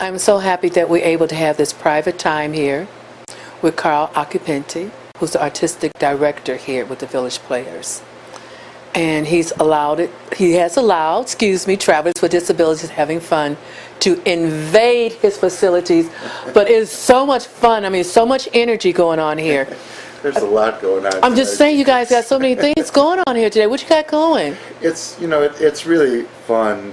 I'm so happy that we're able to have this private time here with Carl Occupenti, who's the artistic director here with the Village Players. And he has allowed, travelers with disabilities having fun to invade his facilities. But it's so much fun. I mean, so much energy going on here. There's a lot going on. I'm just saying, you guys got so many things going on here today. What you got going? It's it's really fun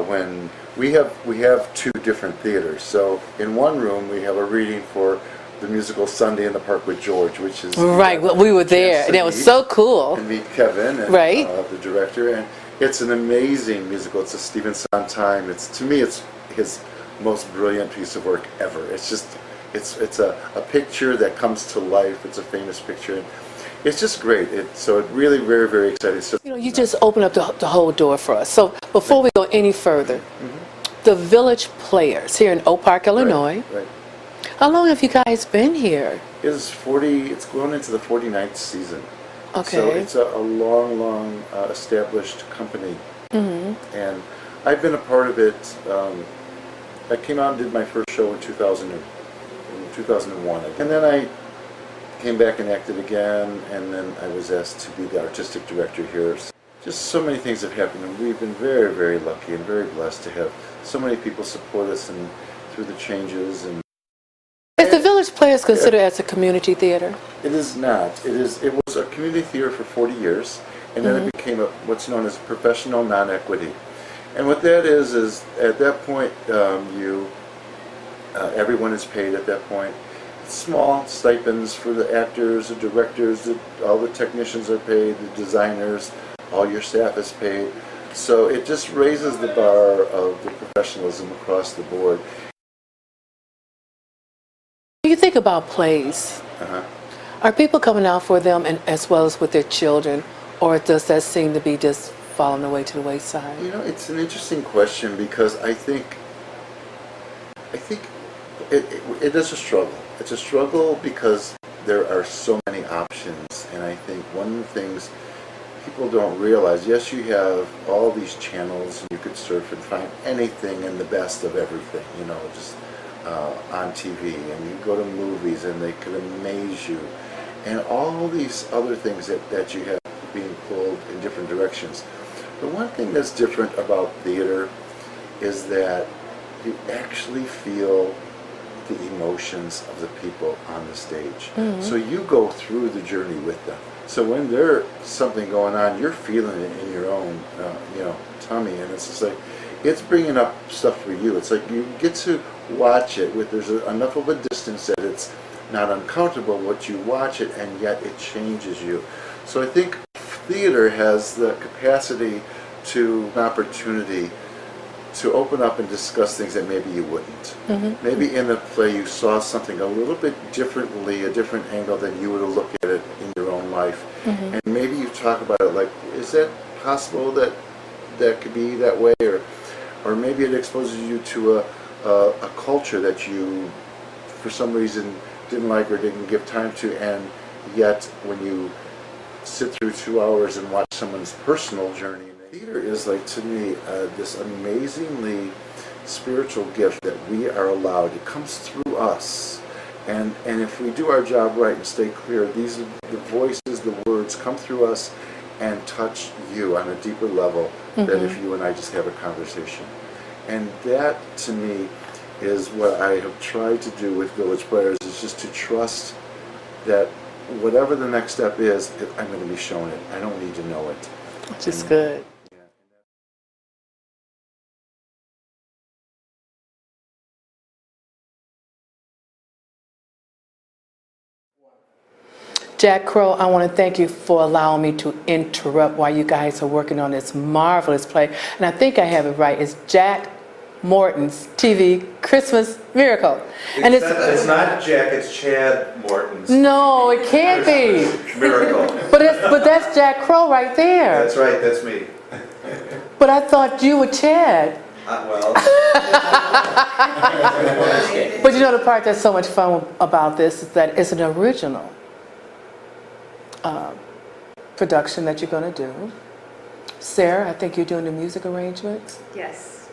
when we have two different theaters. So in one room we have a reading for the musical Sunday in the Park with George, which is right. Well, we were there, and it was so cool. And meet Kevin, and, right, the director, and it's an amazing musical. It's a Stephen Sondheim. To me, it's his most brilliant piece of work ever. It's just. It's a picture that comes to life. It's a famous picture. And it's just great. So it really very, very exciting. So, you just opened up the whole door for us. So before we go any further, the Village Players here in Oak Park, Illinois. Right. How long have you guys been here? It's grown into the 49th season. Okay. So it's a long established company. And I've been a part of it. I came out and did my first show in 2001, and then I came back and acted again, and then I was asked to be the artistic director here. Just so many things have happened, and we've been very, very lucky and very blessed to have so many people support us and through the changes. And is the Village Players considered as a community theater? It is not. It was a community theater for 40 years, and then it became what's known as professional non-equity. And what that is at that point everyone is paid at that point. Small stipends for the actors, the directors, all the technicians are paid, the designers, all your staff is paid. So it just raises the bar of the professionalism across the board. When you think about plays, are people coming out for them and as well as with their children, or does that seem to be just falling away to the wayside? It's an interesting question because I think it is a struggle. It's a struggle because there are so many options, and I think one of the things people don't realize, yes, you have all these channels, and you could surf and find anything and the best of everything, just on TV, and you go to movies and they could amaze you, and all these other things that you have being pulled in different directions. The one thing that's different about theater is that you actually feel the emotions of the people on the stage. So you go through the journey with them. So when there's something going on, you're feeling it in your own, tummy, and it's just like, it's bringing up stuff for you. It's like you get to watch it there's enough of a distance that it's not uncomfortable, but you watch it and yet it changes you. So I think theater has the capacity an opportunity to open up and discuss things that maybe you wouldn't. Maybe in a play you saw something a little bit differently, a different angle than you would have looked at it in your own life. And maybe you talk about it like, is that possible that could be that way? Or maybe it exposes you to a culture that you, for some reason, didn't like or didn't give time to, and yet when you sit through 2 hours and watch someone's personal journey, theater is like, to me, this amazingly spiritual gift that we are allowed. It comes through us, and if we do our job right and stay clear, the voices, the words come through us and touch you on a deeper level than if you and I just have a conversation. And that, to me, is what I have tried to do with Village Players, is just to trust that whatever the next step is, I'm going to be shown it. I don't need to know it. Which is good. Jack Crow, I want to thank you for allowing me to interrupt while you guys are working on this marvelous play. And I think I have it right. It's Jack Morton's TV Christmas Miracle. It's not Jack, it's Chad Morton's. No, it can't be. Miracle. But that's Jack Crow right there. That's right, that's me. But I thought you were Chad. Well. But the part that's so much fun about this is that it's an original production that you're going to do. Sarah, I think you're doing the music arrangements. Yes.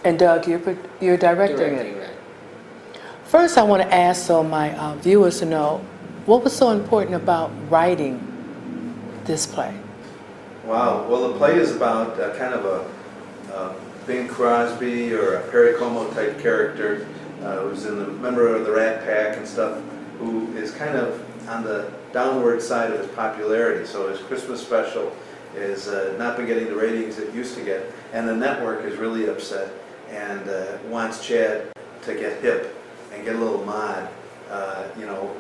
And Doug, you're directing it. Right. First, I want to ask so my viewers to know what was so important about writing this play. Wow. Well, the play is about kind of a Bing Crosby or a Perry Como type character who's a member of the Rat Pack and stuff, who is kind of on the downward side of his popularity. So his Christmas special is not been getting the ratings it used to get, and the network is really upset and wants Chad to get hip and get a little mod,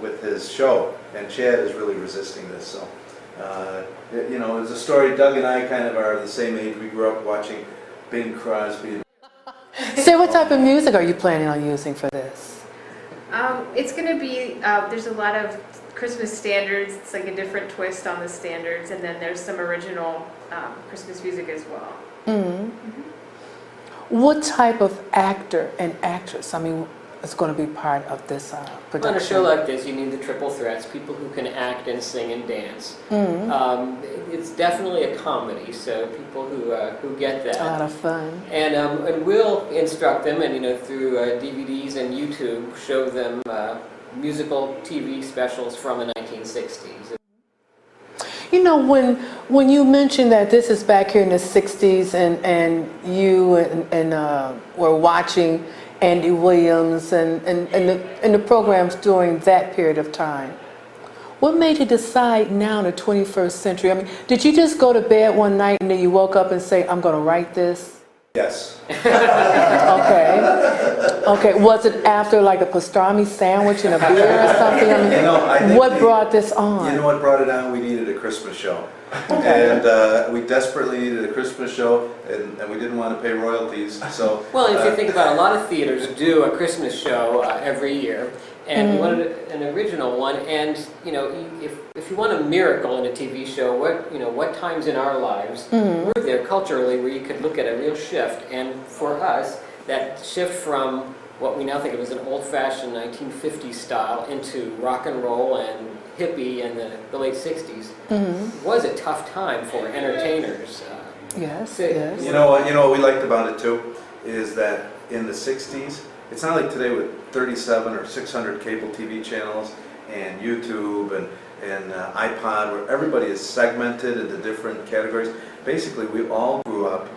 with his show. And Chad is really resisting this. So, it's a story. Doug and I kind of are the same age. We grew up watching Bing Crosby. So what type of music are you planning on using for this? It's going to be, there's a lot of Christmas standards. It's like a different twist on the standards. And then there's some original Christmas music as well. Mm-hmm. What type of actor and actress, is going to be part of this production? On a show like this, you need the triple threats, people who can act and sing and dance. Mm-hmm. It's definitely a comedy, so people who get that. A lot of fun. And we'll instruct them, and through DVDs and YouTube, show them musical TV specials from the 1960s. When you mentioned that this is back here in the 60s and you were watching Andy Williams and the programs during that period of time, what made you decide now in the 21st century? Did you just go to bed one night and then you woke up and say, I'm going to write this? Yes. Okay. Was it after like a pastrami sandwich and a beer or something? I think what brought this on? You know what brought it on? We needed a Christmas show. And we desperately needed a Christmas show, and we didn't want to pay royalties. So well, if you think about it, a lot of theaters do a Christmas show every year, and we wanted an original one. And if you want a miracle in a TV show, what times in our lives were there culturally where you could look at a real shift? And for us, that shift from what we now think of as an old-fashioned 1950s style into rock and roll and hippie in the late 60s was a tough time for entertainers. Yes. You know what we liked about it too is that in the 60s, it's not like today with 37 or 600 cable TV channels and YouTube and iPod, where everybody is segmented into different categories. Basically, we all grew up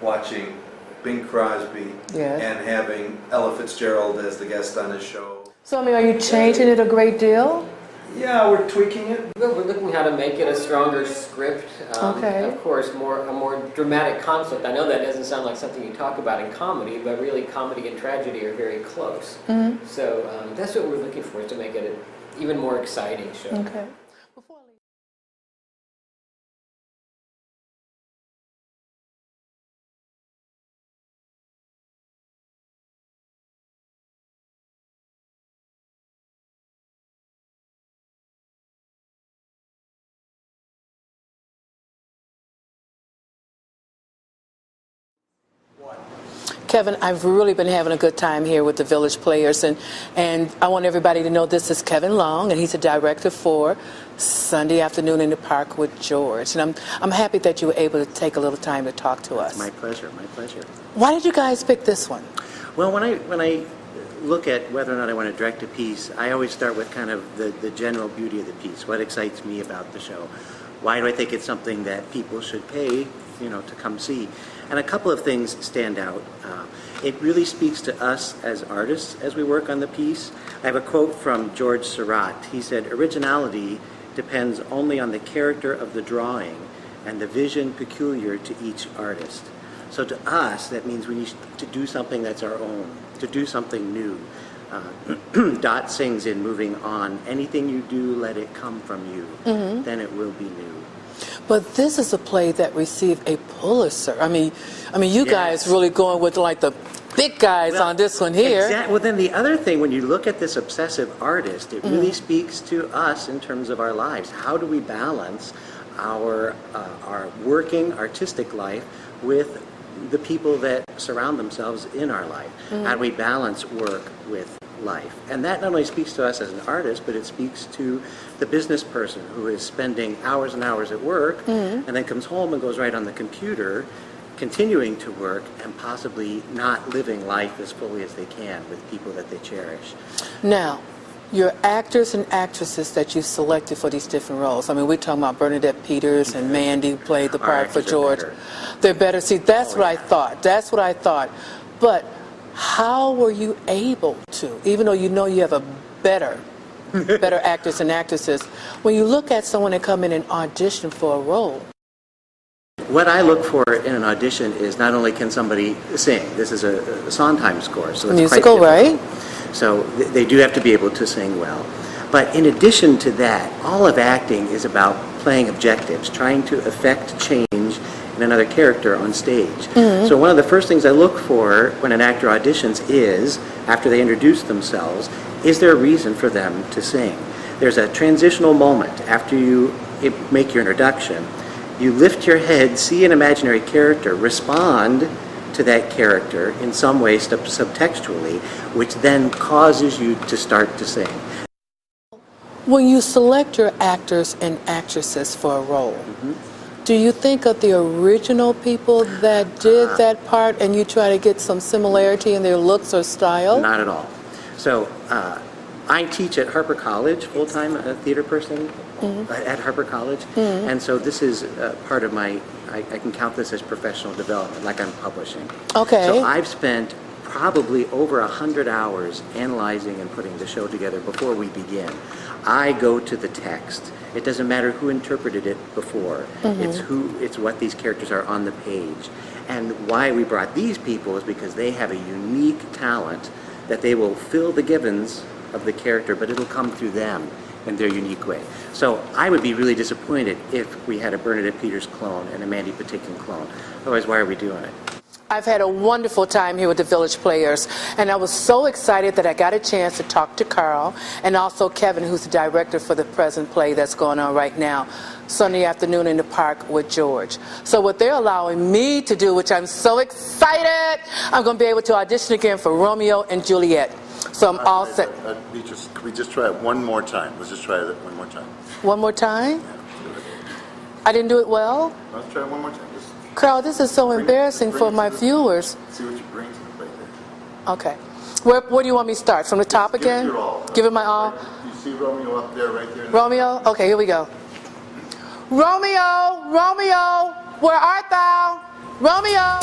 watching Bing Crosby and having Ella Fitzgerald as the guest on his show. So, are you changing it a great deal? Yeah, we're tweaking it. We're looking how to make it a stronger script. Of course, a more dramatic conflict. I know that doesn't sound like something you talk about in comedy, but really comedy and tragedy are very close. So that's what we're looking for, is to make it an even more exciting show. Okay. Kevin, I've really been having a good time here with the Village Players, and I want everybody to know this is Kevin Long, and he's a director for Sunday Afternoon in the Park with George. And I'm happy that you were able to take a little time to talk to us. My pleasure. Why did you guys pick this one? Well, when I look at whether or not I want to direct a piece, I always start with kind of the general beauty of the piece. What excites me about the show? Why do I think it's something that people should pay, to come see? And a couple of things stand out. It really speaks to us as artists as we work on the piece. I have a quote from George Seurat. He said, "Originality depends only on the character of the drawing and the vision peculiar to each artist." So to us, that means we need to do something that's our own, to do something new. Dot sings in Moving On, "Anything you do, let it come from you, then it will be new." But this is a play that received a Pulitzer. You guys really going with like the big guys on this one here. Exactly. Well, then the other thing, when you look at this obsessive artist, it really speaks to us in terms of our lives. How do we balance our working artistic life with the people that surround themselves in our life? How do we balance work with life? And that not only speaks to us as an artist, but it speaks to the business person who is spending hours and hours at work and then comes home and goes right on the computer continuing to work and possibly not living life as fully as they can with people that they cherish. Now, your actors and actresses that you selected for these different roles. I mean, we're talking about Bernadette Peters and Mandy, who played the Our part for actors are George. better. They're better. See, that's Oh, what I yeah. thought. That's what I thought. But how were you able to, even though you know you have a better actors and actresses, when you look at someone that come in and audition for a role? What I look for in an audition is not only can somebody sing. This is a Sondheim score, so it's Musical, quite right? difficult. So they do have to be able to sing well. But in addition to that, all of acting is about playing objectives, trying to affect change in another character on stage. So one of the first things I look for when an actor auditions is, after they introduce themselves, is there a reason for them to sing? There's a transitional moment after you make your introduction. You lift your head, see an imaginary character, respond to that character in some way subtextually, which then causes you to start to sing. When you select your actors and actresses for a role, do you think of the original people that did that part and you try to get some similarity in their looks or style? Not at all. So I teach at Harper College, full-time a theater person at Harper College, and so this is part of my, I can count this as professional development, like I'm publishing. Okay. So I've spent probably over 100 hours analyzing and putting the show together before we begin. I go to the text. It doesn't matter who interpreted it before. It's what these characters are on the page. And why we brought these people is because they have a unique talent that they will fill the givens of the character, but it'll come through them in their unique way. So I would be really disappointed if we had a Bernadette Peters clone and a Mandy Patinkin clone. Otherwise, why are we doing it? I've had a wonderful time here with the Village Players, and I was so excited that I got a chance to talk to Carl and also Kevin, who's the director for the present play that's going on right now, Sunday afternoon in the park with George. So what they're allowing me to do, which I'm so excited, I'm going to be able to audition again for Romeo and Juliet. So I'm all set. Beatrice, could we just try it one more time? Let's just try it one more time. One more time? I didn't do it well? Let's try it one more time. Just Carl, this is so embarrassing for my viewers. see what you bring to the plate there. Okay. Where do you want me to start? From the top Give it again? your all. Give it my all? You see Romeo up there, right there? Romeo? Okay, here we go. Romeo, Romeo, where art thou? Romeo.